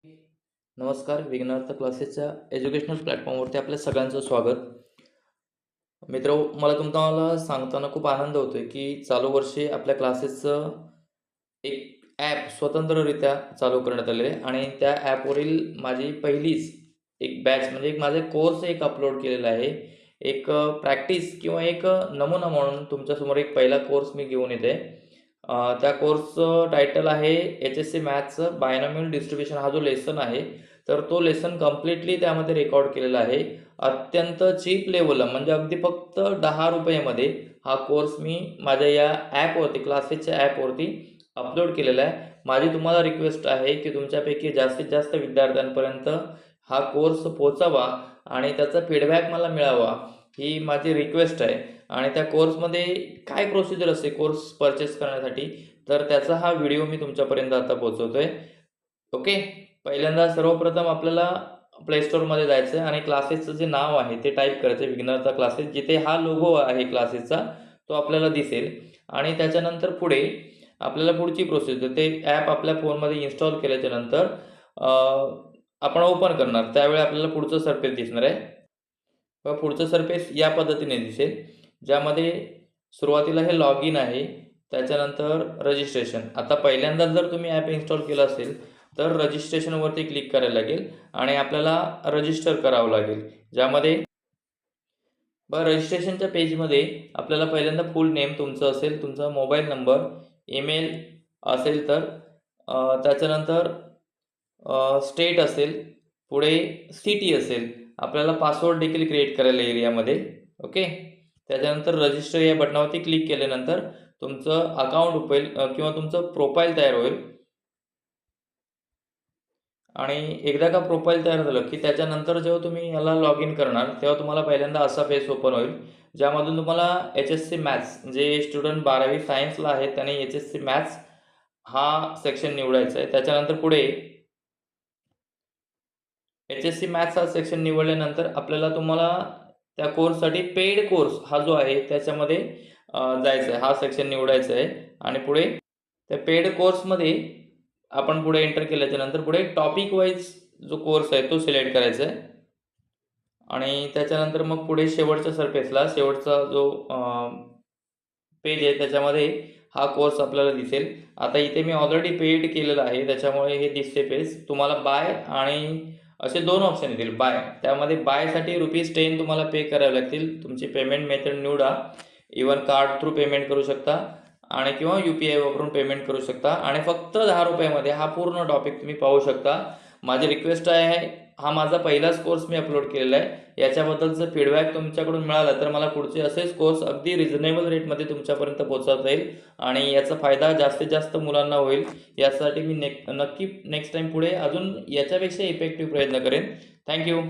नमस्कार. विघ्नार्थ क्लासेसच्या एज्युकेशनल प्लॅटफॉर्मवरती आपल्या सगळ्यांचं स्वागत. मला तुम्हाला सांगताना खूप आनंद होतोय की चालू वर्षी आपल्या क्लासेसचं एक ॲप स्वतंत्ररित्या चालू करण्यात आलेलं आहे आणि त्या ॲपवरील माझी पहिलीच एक बॅच म्हणजे एक माझा कोर्स अपलोड केलेला आहे. एक प्रॅक्टिस किंवा एक नमुना म्हणून तुमच्यासमोर एक पहिला कोर्स मी घेऊन येते. त्या कोर्सचं टायटल आहे HSC मॅथ्सचं बायनॉमियल डिस्ट्रिब्युशन. हा जो लेसन आहे, तर तो लेसन कंप्लीटली त्यामध्ये रेकॉर्ड केलेला आहे. अत्यंत चीप लेव्हलला म्हणजे अगदी फक्त ₹10 हा कोर्स मी माझ्या या ॲपवरती, क्लासेसच्या ॲपवरती अपलोड केलेला आहे. माझी तुम्हाला रिक्वेस्ट आहे की तुमच्यापैकी जास्तीत जास्त विद्यार्थ्यांपर्यंत हा कोर्स पोहोचावा आणि त्याचा फीडबॅक मला मिळावा, ही माझी रिक्वेस्ट आहे. आणि त्या कोर्समध्ये काय प्रोसिजर असते कोर्स परचेस करण्यासाठी, तर त्याचा हा व्हिडिओ मी तुमच्यापर्यंत आता पोहोचवतोय. ओके. पहिल्यांदा सर्वप्रथम आपल्याला प्ले स्टोअरमध्ये जायचं आहे आणि क्लासेसचं जे नाव आहे ते टाईप करायचं आहे, विघ्नहर्ता क्लासेस. जिथे हा लोगो आहे क्लासेसचा तो आपल्याला दिसेल आणि त्याच्यानंतर पुढे आपल्याला पुढची प्रोसेस ते ॲप आपल्या फोनमध्ये इन्स्टॉल केल्याच्यानंतर आपण ओपन करणार. त्यावेळी आपल्याला पुढचं सरफेस दिसणार आहे. पुढचं सरफेस या पद्धतीने दिसेल, ज्यामध्ये सुरुवातीला हे लॉग इन आहे, त्याच्यानंतर रजिस्ट्रेशन. आता पहिल्यांदा जर तुम्ही ॲप इन्स्टॉल केलं असेल तर रजिस्ट्रेशनवरती क्लिक करायला लागेल आणि आपल्याला रजिस्टर करावं लागेल. ज्यामध्ये रजिस्ट्रेशनच्या पेजमध्ये आपल्याला पहिल्यांदा फुल नेम तुमचं असेल, तुमचा मोबाईल नंबर, ईमेल असेल तर त्याच्यानंतर स्टेट असेल, पुढे सिटी असेल, आपल्याला पासवर्ड देखील क्रिएट करायला येईल यामध्ये. ओके. त्याच्यानंतर रजिस्टर या बटनावरती क्लिक केल्यानंतर तुमचं अकाउंट होईल किंवा तुमचं प्रोफाईल तयार होईल. आणि एकदा का प्रोफाईल तयार झालं की त्याच्यानंतर जेव्हा तुम्ही याला लॉग इन करणार तेव्हा तुम्हाला पहिल्यांदा असा पेज ओपन होईल, ज्यामधून तुम्हाला HSC मॅथ्स, जे स्टुडंट 12वी सायन्सला आहेत त्याने HSC मॅथ्स हा सेक्शन निवडायचा आहे. त्याच्यानंतर पुढे HSC मॅथ्स हा सेक्शन निवडल्यानंतर तुम्हाला त्या कोर्ससाठी पेड कोर्स हा जो आहे त्याच्यामध्ये जायचं आहे, हा सेक्शन निवडायचा आहे. आणि पुढे त्या पेड कोर्समध्ये आपण पुढे एंटर केल्याच्यानंतर पुढे टॉपिक वाईज जो कोर्स आहे तो सिलेक्ट करायचा आहे. आणि त्याच्यानंतर मग पुढे शेवटच्या सरफेसला शेवटचा जो पेज आहे त्याच्यामध्ये हा कोर्स आपल्याला दिसेल. आता इथे मी ऑलरेडी पेड केलेला आहे त्याच्यामुळे हे दिसते पेज. तुम्हाला बाय आणि असे 2 ऑप्शन येतील बाय. त्यामध्ये बायसाठी ₹10 तुम्हाला पे करावे लागतील. तुमची पेमेंट मेथड निवडा. इवन कार्ड थ्रू पेमेंट करू शकता आणि किंवा UPI वापरून पेमेंट करू शकता आणि फक्त ₹10 हा पूर्ण टॉपिक तुम्ही पाहू शकता. माझी रिक्वेस्ट आहे, हा माझा पहिलाच कोर्स मी अपलोड केलेला आहे. याच्याबद्दलचं फीडबॅक तुमच्याकडून मिळाला तर मला पुढचे असेच कोर्स अगदी रिझनेबल रेटमध्ये तुमच्यापर्यंत पोहोचवता येईल आणि याचा फायदा जास्तीत जास्त मुलांना होईल. यासाठी मी नक्की नेक्स्ट टाईम पुढे अजून याच्यापेक्षा इफेक्टिव्ह प्रयत्न करेन. थँक्यू.